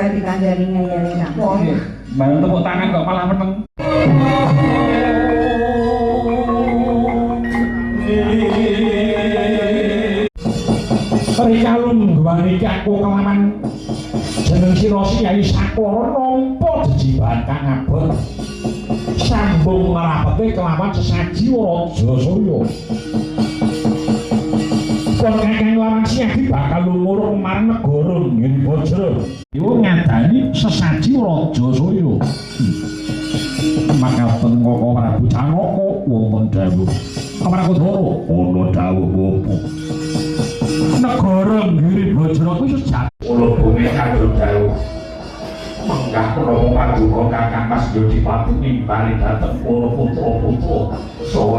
Dikanjani ngayali nang. Bareng tepuk tangan kok malah meneng. Rikalun gawani aku kelaman jeneng sira Kyai Sakara nampa jejibahan kang abot sambung ngrapete kelawan sesaji Raja Surya. Pon kakang lawan siagi bakal lumur marang negara ngene Bajra. Iku ngadani sesaji Raja Surya. Makaten Koko Prabu Janaka wonten dawuh. Kamarakodara ana dawuh apa? Negara ngiri Bajra kuwi sejak ula bumi kadung dawuh. Menggah Prabu Paduka Kakang Mas Yodipati nimbali dhateng para putra-putra saha